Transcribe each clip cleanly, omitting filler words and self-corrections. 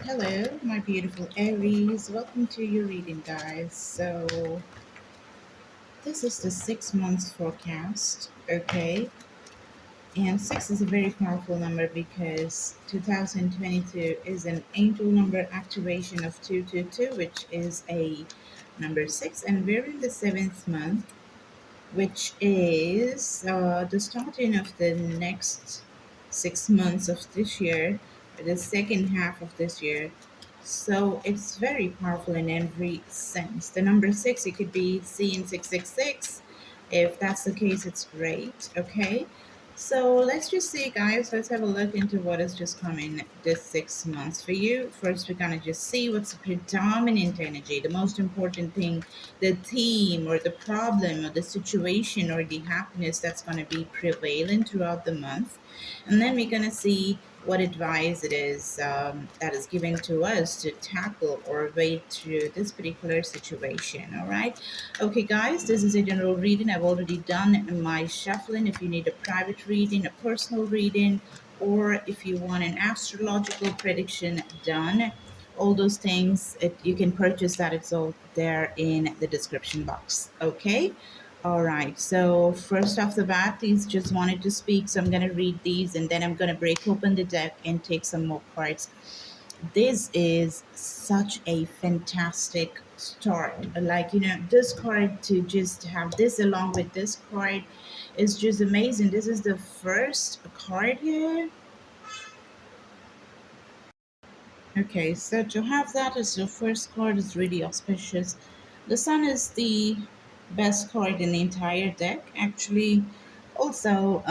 Hello, my beautiful Aries. Welcome to your reading, guys. So, this is the 6 months forecast, okay? And six is a very powerful number because 2022 is an angel number activation of 222, which is a number six, and we're in the seventh month, which is the starting of the next 6 months of this year, the second half of this year. So it's very powerful in every sense. The number six, it could be seen 666. If that's the case, it's great. Okay. So let's just see, guys. Let's have a look into what is just coming this 6 months for you. First, we're gonna just see what's the predominant energy, the most important thing, the theme or the problem or the situation or the happiness that's going to be prevalent throughout the month. And then we're going to see what advice it is that is given to us to tackle or wade through this particular situation. All right. Okay, guys, this is a general reading. I've already done my shuffling. If you need a private reading, a personal reading, or if you want an astrological prediction done, all those things, you can purchase that. It's all there in the description box. Okay. All right. So first off the bat, these just wanted to speak. So I'm going to read these and then I'm going to break open the deck and take some more cards. This is such a fantastic start. Like, this card, to just have this along with this card is just amazing. This is the first card here. Okay, so to have that as your first card is really auspicious. The Sun is the best card in the entire deck, actually. Also,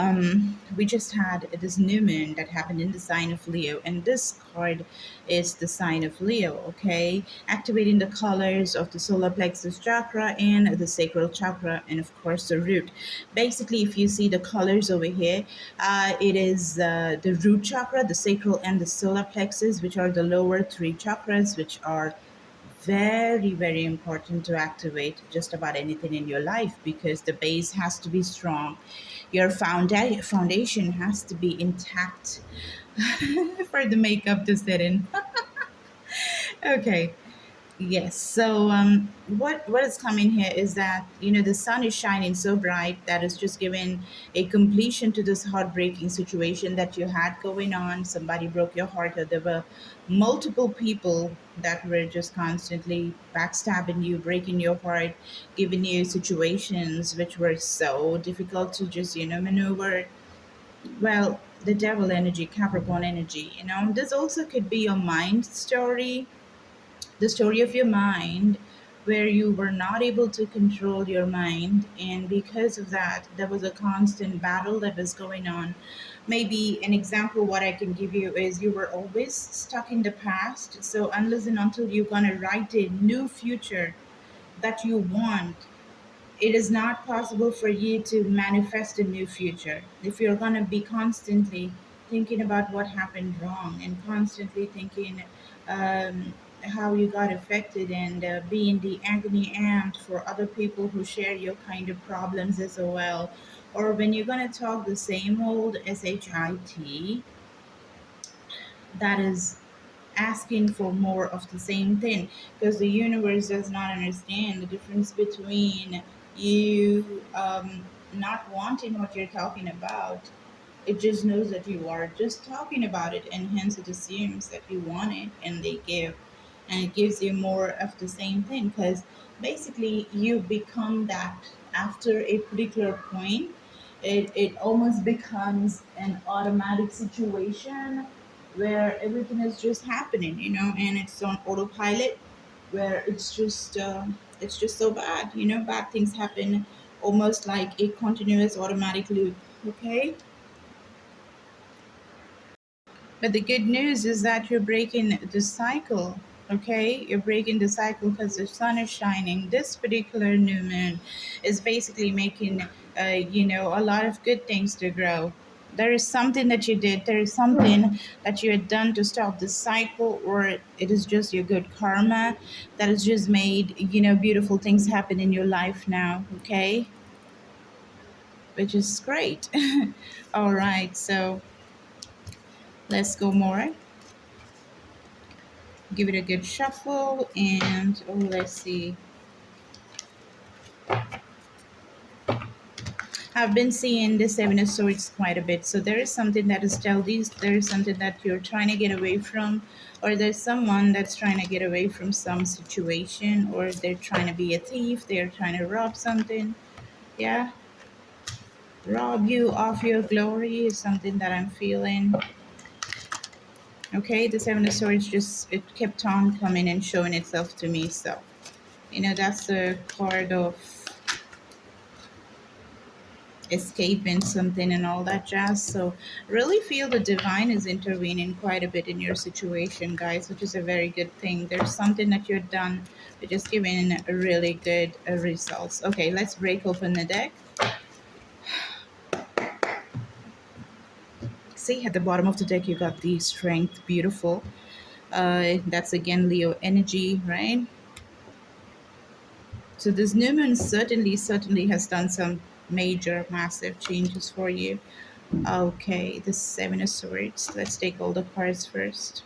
we just had this new moon that happened in the sign of Leo, and this card is the sign of Leo, okay? Activating the colors of the solar plexus chakra and the sacral chakra, and of course, the root. Basically, if you see the colors over here, it is the root chakra, the sacral, and the solar plexus, which are the lower three chakras, which are very, very important to activate just about anything in your life because the base has to be strong. Your foundation has to be intact for the makeup to set in. Okay. Yes. So, what is coming here is that the sun is shining so bright that it's just giving a completion to this heartbreaking situation that you had going on. Somebody broke your heart, or there were multiple people that were just constantly backstabbing you, breaking your heart, giving you situations which were so difficult to just maneuver. Well, the devil energy, Capricorn energy. This also could be your mind story, the story of your mind, where you were not able to control your mind, and because of that there was a constant battle that was going on. Maybe an example what I can give you is you were always stuck in the past, so unless and until you're going to write a new future that you want, it is not possible for you to manifest a new future if you're going to be constantly thinking about what happened wrong and constantly thinking how you got affected, and being the agony aunt for other people who share your kind of problems as well. Or when you're going to talk the same old shit, that is asking for more of the same thing, because the universe does not understand the difference between you not wanting what you're talking about. It just knows that you are just talking about it, and hence it assumes that you want it, and they give, and it gives you more of the same thing, because basically you become that after a particular point. It almost becomes an automatic situation where everything is just happening, and it's on autopilot, where it's just so bad, bad things happen almost like a continuous automatic loop. Okay. But the good news is that you're breaking the cycle. Okay, you're breaking the cycle because the sun is shining. This particular new moon is basically making, a lot of good things to grow. There is something that you did. There is something that you had done to stop the cycle, or it is just your good karma that has just made beautiful things happen in your life now. Okay, which is great. All right, so let's go more. Give it a good shuffle and oh, let's see. I've been seeing the Seven of Swords quite a bit. So there is something that is these. There is something that you're trying to get away from, or there's someone that's trying to get away from some situation, or they're trying to be a thief, they're trying to rob something. Yeah, rob you of your glory is something that I'm feeling. Okay, the Seven of Swords just it kept on coming and showing itself to me. So that's the card of escaping something and all that jazz. So really feel the divine is intervening quite a bit in your situation, guys, which is a very good thing. There's something that you're done, you're just giving a really good results. Okay, let's break open the deck. See, at the bottom of the deck you got the strength. Beautiful. That's again Leo energy, right? So this new moon certainly has done some major massive changes for you. Okay, the Seven of Swords. Let's take all the cards first.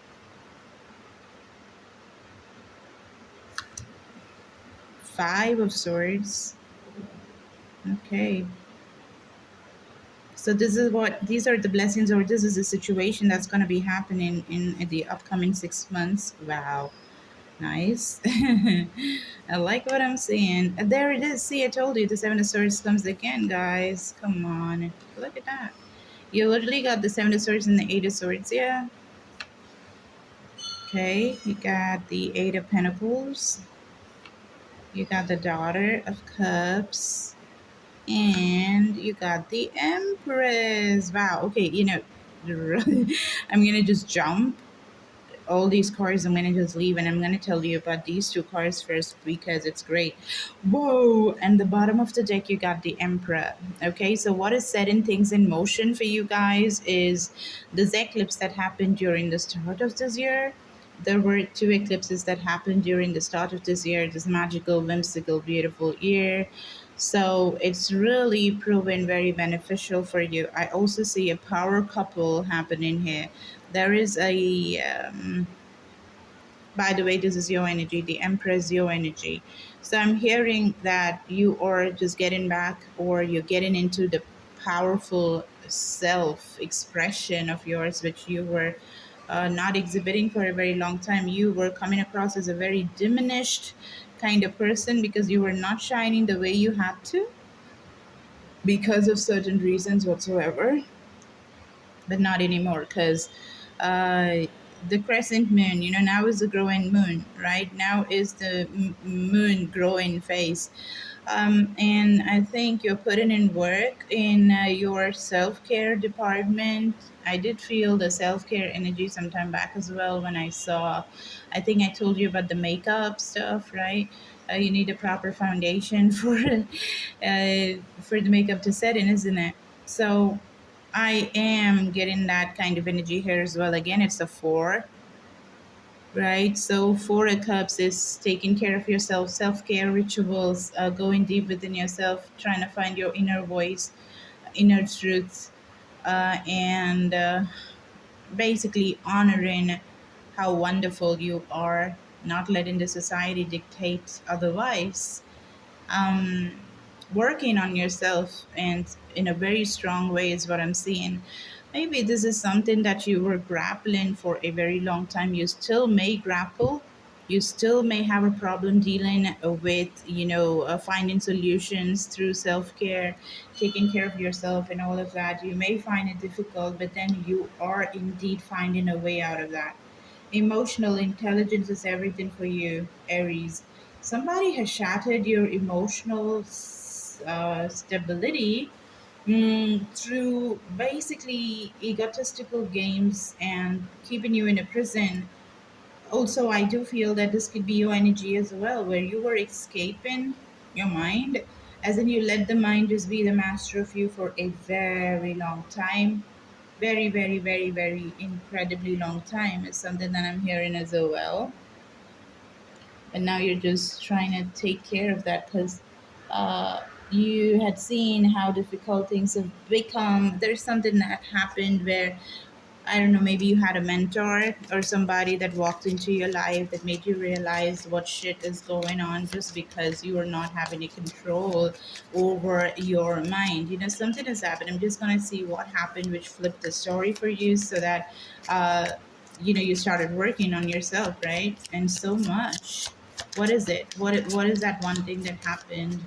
Five of Swords. Okay. So this is what these are the blessings, or this is a situation that's going to be happening in the upcoming 6 months. Wow, nice. I like what I'm seeing. There it is. See, I told you the Seven of Swords comes again, guys. Come on, look at that. You literally got the Seven of Swords and the Eight of Swords. Yeah. Okay, you got the Eight of Pentacles. You got the Daughter of Cups. And you got the Empress. Wow. Okay, I'm going to just jump all these cards. I'm going to just leave and I'm going to tell you about these two cards first because it's great. Whoa. And the bottom of the deck, you got the Emperor. Okay, so what is setting things in motion for you guys is this eclipse that happened during the start of this year. There were two eclipses that happened during the start of this year, this magical, whimsical, beautiful year. So it's really proven very beneficial for you. I also see a power couple happening here. There is by the way, this is your energy, the Empress, your energy. So I'm hearing that you are just getting back, or you're getting into the powerful self expression of yours, which you were not exhibiting for a very long time. You were coming across as a very diminished kind of person because you were not shining the way you had to because of certain reasons whatsoever, but not anymore because uh, the crescent moon, now is the growing moon, right? Now is the moon growing phase. And I think you're putting in work in your self care department. I did feel the self care energy some time back as well when I saw, I think I told you about the makeup stuff, right? You need a proper foundation for the makeup to set in, isn't it? So I am getting that kind of energy here as well. Again, it's a four, right? So four of cups is taking care of yourself, self-care rituals, going deep within yourself, trying to find your inner voice, inner truth, and basically honoring how wonderful you are, not letting the society dictate otherwise. um, Working on yourself and in a very strong way is what I'm seeing. Maybe this is something that you were grappling for a very long time. You still may grapple. You still may have a problem dealing with, finding solutions through self care, taking care of yourself, and all of that. You may find it difficult, but then you are indeed finding a way out of that. Emotional intelligence is everything for you, Aries. Somebody has shattered your emotional stability through basically egotistical games and keeping you in a prison. Also, I do feel that this could be your energy as well, where you were escaping your mind, as in you let the mind just be the master of you for a very long time. Very, very, very, very incredibly long time is something that I'm hearing as well. And now you're just trying to take care of that because you had seen how difficult things have become. There's something that happened where I don't know, maybe you had a mentor or somebody that walked into your life that made you realize what shit is going on just because you are not having a control over your mind. You know, something has happened. I'm just going to see what happened, which flipped the story for you so that, you started working on yourself, right? And so much. What is it? What is that one thing that happened?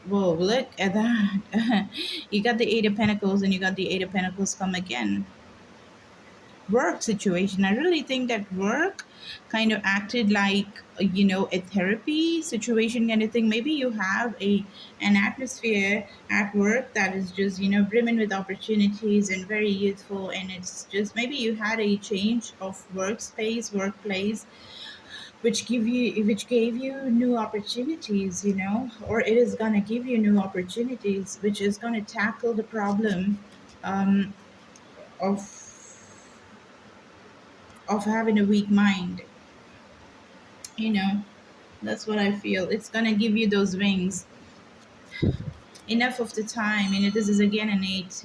Whoa, look at that. You got the Eight of Pentacles and you got the Eight of Pentacles come again. Work situation. I really think that work kind of acted like a therapy situation kind of thing. Maybe you have an atmosphere at work that is just brimming with opportunities and very youthful, and it's just maybe you had a change of workplace, which gave you new opportunities, or it is going to give you new opportunities, which is going to tackle the problem um, of having a weak mind. you know that's what I feel. It's going to give you those wings enough of the time. This is again an eight.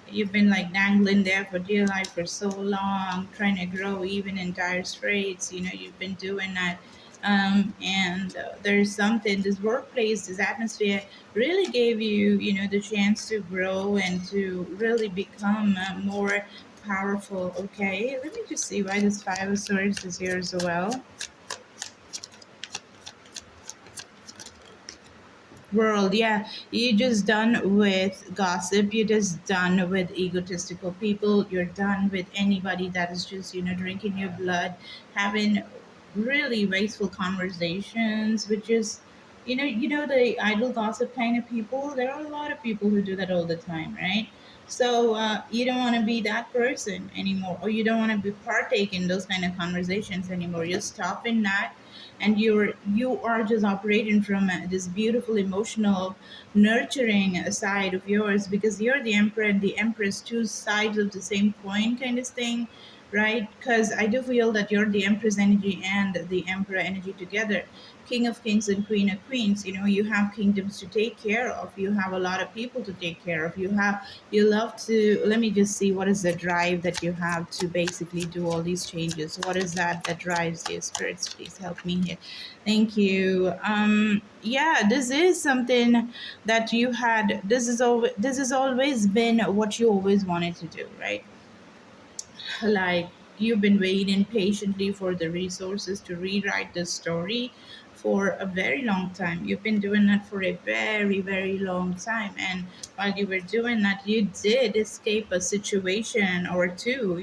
You've been like dangling there for dear life for so long, trying to grow even in dire straits. You've been doing that. And there's something, this workplace, this atmosphere really gave you, the chance to grow and to really become more powerful. Okay, let me just see why this Five of Swords is here as well. World, yeah, you're just done with gossip, you're just done with egotistical people, you're done with anybody that is just drinking your blood, having really wasteful conversations, which is the idle gossip kind of people. There are a lot of people who do that all the time, right? So you don't want to be that person anymore, or you don't want to be partake in those kind of conversations anymore. You're stopping that, and you are just operating from this beautiful emotional nurturing side of yours, because you're the emperor and the empress, two sides of the same coin kind of thing, right? Because I do feel that you're the empress energy and the emperor energy together. King of kings and queen of queens, you have kingdoms to take care of, you have a lot of people to take care of, you love to, let me just see, what is the drive that you have to basically do all these changes? What is that drives you? Spirits, please help me here. Thank you. Yeah, this is something that you had, this has always been what you always wanted to do, right? Like, you've been waiting patiently for the resources to rewrite the story for a very long time. You've been doing that for a very, very long time. And while you were doing that, you did escape a situation or two,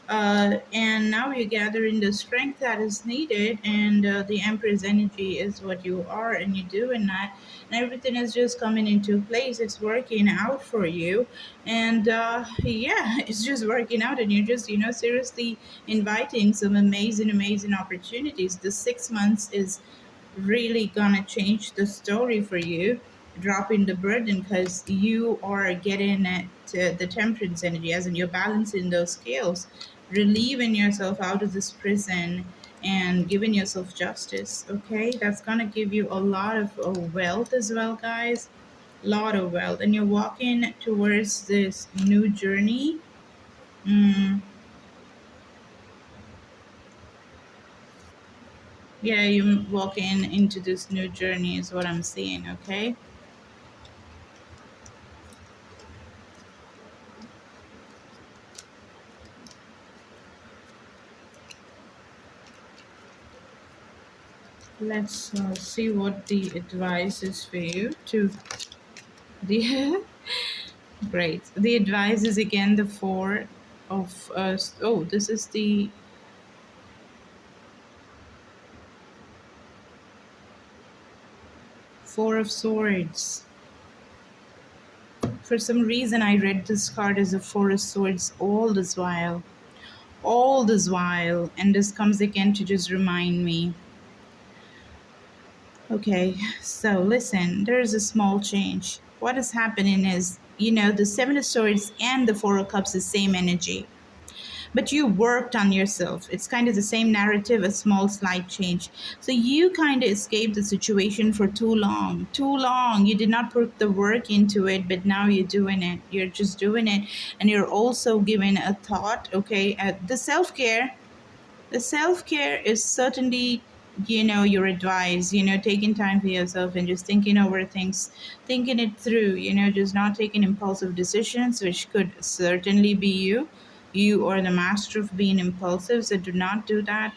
and now you're gathering the strength that is needed. And the Empress energy is what you are, and you're doing that. And everything is just coming into place. It's working out for you, and yeah, it's just working out, and you're just seriously inviting some amazing, amazing opportunities. The 6 months is really gonna change the story for you, dropping the burden, because you are getting at the temperance energy, as in you're balancing those scales, relieving yourself out of this prison and giving yourself justice. Okay, that's gonna give you a lot of wealth as well, guys. Lot of wealth, and you're walking towards this new journey. mm, yeah, you're walking into this new journey is what I'm seeing. Okay, let's see what the advice is for you to the great. The advice is again the four of oh, this is the Four of Swords. For some reason I read this card as a Four of Swords all this while, and this comes again to just remind me. Okay, so listen, there's a small change. What is happening is, the Seven of Swords and the Four of Cups is same energy. but you worked on yourself. It's kind of the same narrative, a small slight change. So you kind of escaped the situation for too long. Too long. You did not put the work into it, but now you're doing it. You're just doing it. And you're also giving a thought, okay? The self care is certainly, your advice, taking time for yourself and just thinking over things, thinking it through, just not taking impulsive decisions, which could certainly be you. You are the master of being impulsive, so do not do that.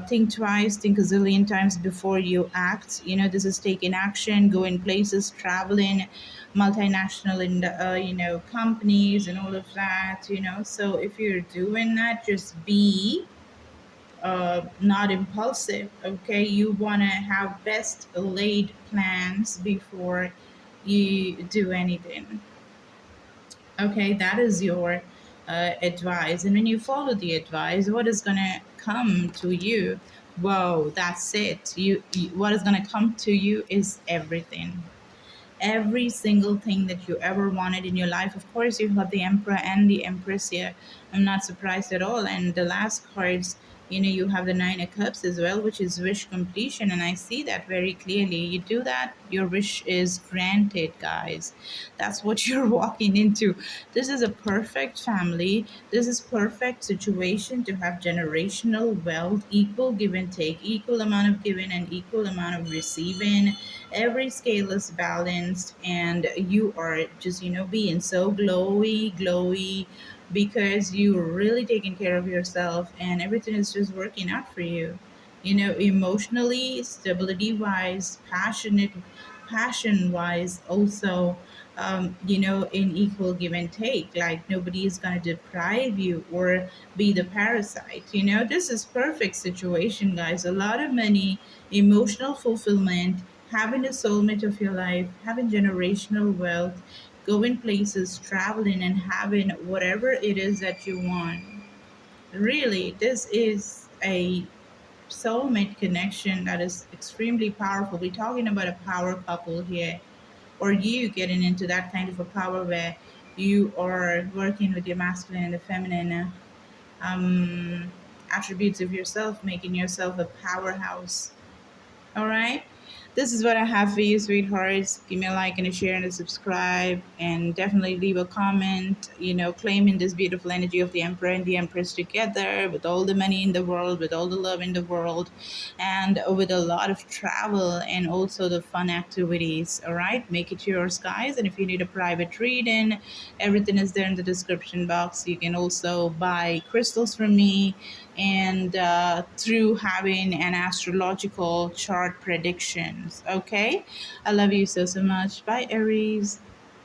Think twice, think a zillion times before you act. This is taking action, going places, traveling, multinational in the, companies and all of that. So if you're doing that, just be not impulsive. Okay, you want to have best laid plans before you do anything. Okay, that is your advice, and when you follow the advice, what is going to come to you? Whoa, that's it. What is going to come to you is everything, every single thing that you ever wanted in your life. Of course, you have the Emperor and the Empress here. I'm not surprised at all. And the last cards, you have the Nine of Cups as well, which is wish completion. And I see that very clearly. You do that, your wish is granted, guys. That's what you're walking into. This is a perfect family. This is perfect situation to have generational wealth, equal give and take, equal amount of giving and equal amount of receiving. Every scale is balanced, and you are just being so glowy because you're really taking care of yourself, and everything is just working out for you, emotionally, stability wise, passion wise also. In equal give and take, like nobody is going to deprive you or be the parasite. This is perfect situation, guys. A lot of money, emotional fulfillment, having a soulmate of your life, having generational wealth, going places, traveling, and having whatever it is that you want. Really, this is a soulmate connection that is extremely powerful. We're talking about a power couple here, or you getting into that kind of a power where you are working with your masculine and the feminine attributes of yourself, making yourself a powerhouse. All right. This is what I have for you, sweethearts. Give me a like and a share and a subscribe, and definitely leave a comment, claiming this beautiful energy of the Emperor and the Empress together with all the money in the world, with all the love in the world, and with a lot of travel and also the fun activities. All right. Make it yours, guys. And if you need a private reading, everything is there in the description box. You can also buy crystals from me, and through having an astrological chart predictions. Okay, I love you so much. Bye, Aries.